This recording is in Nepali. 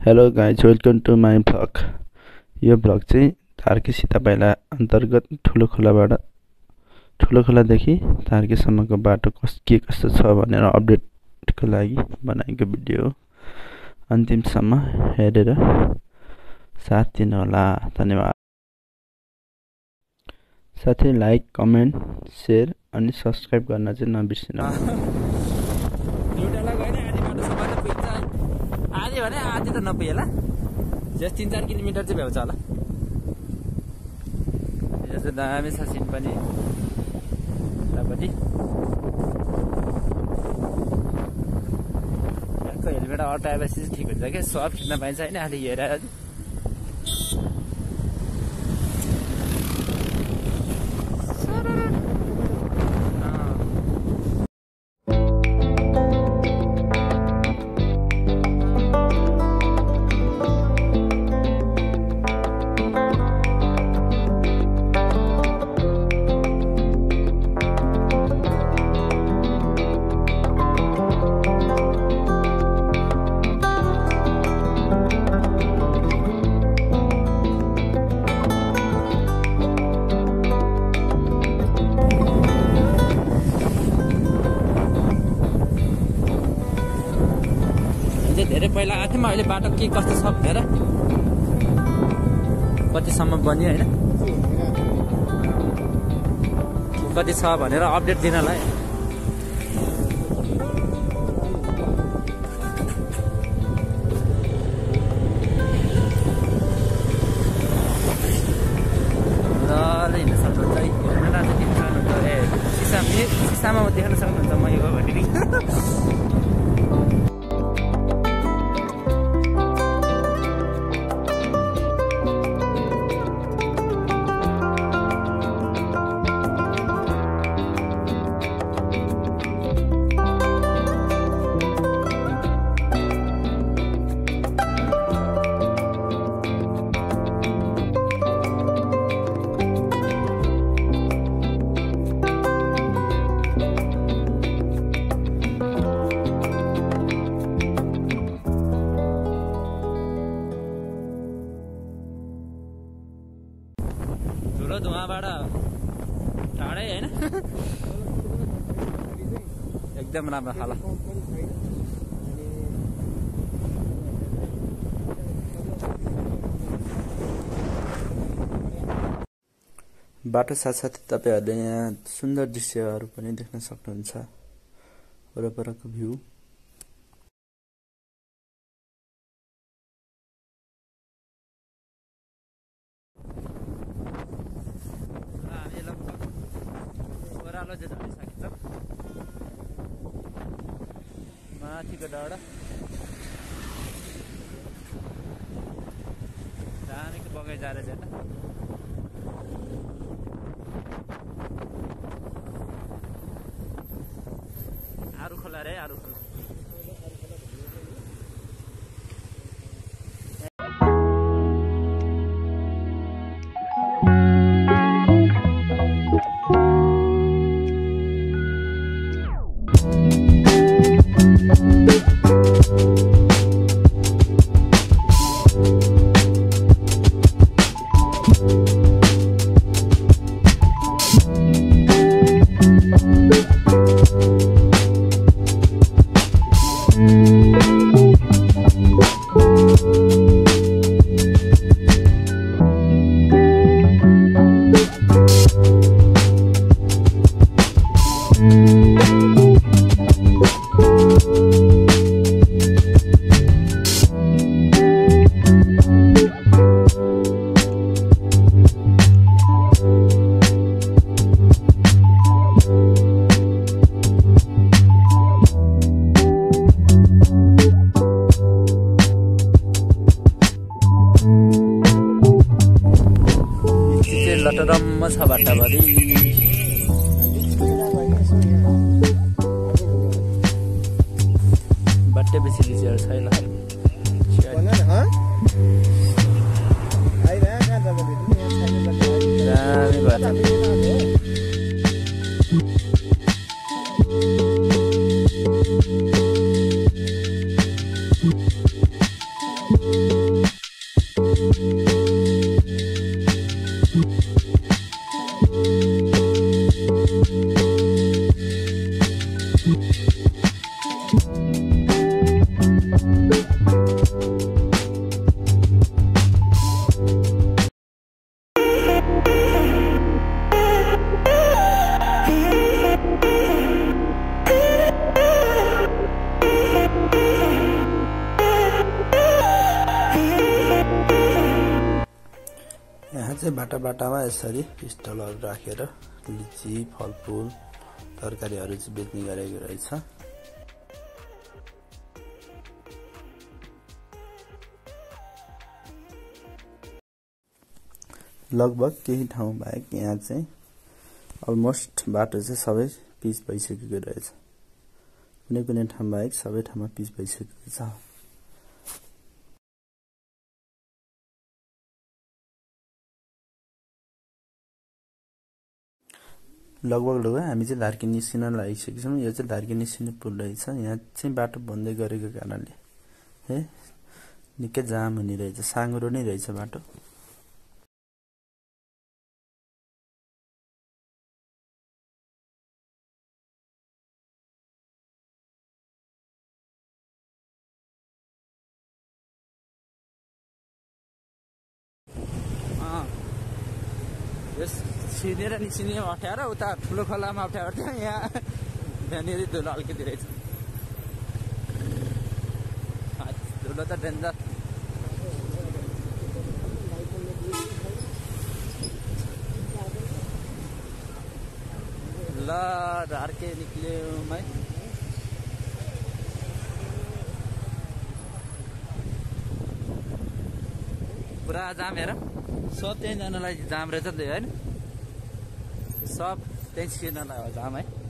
Hello guys welcome to my vlog. यो भ्लग चाहिँ तारकी सीतापाइला अन्तर्गत ठुलो खोलादेखि तारकीसम्मको बाटो के कस्तो छ भनेर अपडेटको लागि बनाएको भिडियो हो। अन्तिमसम्म हेरेर साथ दिनुहोला। धन्यवाद। साथै लाइक कमेन्ट सेयर अनि सब्सक्राइब गर्न चाहिँ नबिर्सिनु। आधी भने आधी त नपुगेला, जस्ट 3-4 किलोमिटर चाहिँ भ्याउँछ होला। जस्तो दामी छ सिन पनि यतापट्टि। अर्को हेलमेट अटाएपछि चाहिँ ठिक हुन्छ क्या, सब खिच्न पाइन्छ होइन। अलि हेरेर धेरै पहिला आएको थियौँ। अहिले बाटो के कस्तो छ भनेर कतिसम्म बन्यो होइन, कति छ भनेर अपडेट दिनलाई। मजाले हिँड्न सक्नुहुन्छ, हेर्न चाहिँ देख्न सक्नुहुन्छ। सिसामा देख्न सक्नुहुन्छ म यो भनेर। ठुलो धुवाबाट टाढै होइन, एकदम राम्रो खाला। बाटो साथसाथै तपाईहरूले यहाँ सुन्दर दृश्यहरू पनि देख्न सक्नुहुन्छ। वरपरको भ्यू ओह्रालो चाहिँ झरिसकिन्छ। माथिको डाँडा दामीको बगैँचा रहेछ होइन। आरु खोला रे, आरु खोला। लटरम्म छ बाटाभरि। बाटे बेसी लिचेर छैन। दामी बाटो। यहाँ चाहिँ बाटामा यसरी स्टलहरु राखेर लिची फलफूल तरकारीहरु चाहिँ बेच्ने गरेको रहेछ। लगभग केही ठाउँ बाहेक यहाँ चाहिँ अलमोस्ट बाटो चाहिँ सबै पिच भइसकेको रहेछ। कुनै ठाउँ बाहेक सबै ठाउँमा पिच भइसकेको छ। लगभग हामी चाहिँ धार्की निस्किन लागिसकेका छौँ। यो चाहिँ धार्की निस्किने पुल रहेछ। यहाँ चाहिँ बाटो बन्दै गरेको कारणले निकै जाम हुने रहेछ। साँघुरो नै रहेछ बाटो। छिनेर निस्किने अप्ठ्यारो, उता ठुलो खोलामा अप्ठ्यारो थियो। यहाँ त्यहाँनिर धुलो अलिकति रहेछ। धुलो त डेन्जर। ल ढार्के निक्ल्यौँ है। पुरा जाम हेर। सब त्यहीँ जानलाई जाम रहेछ नि त हैन। सब त्यहीँ छिर्नलाई हो जाम है।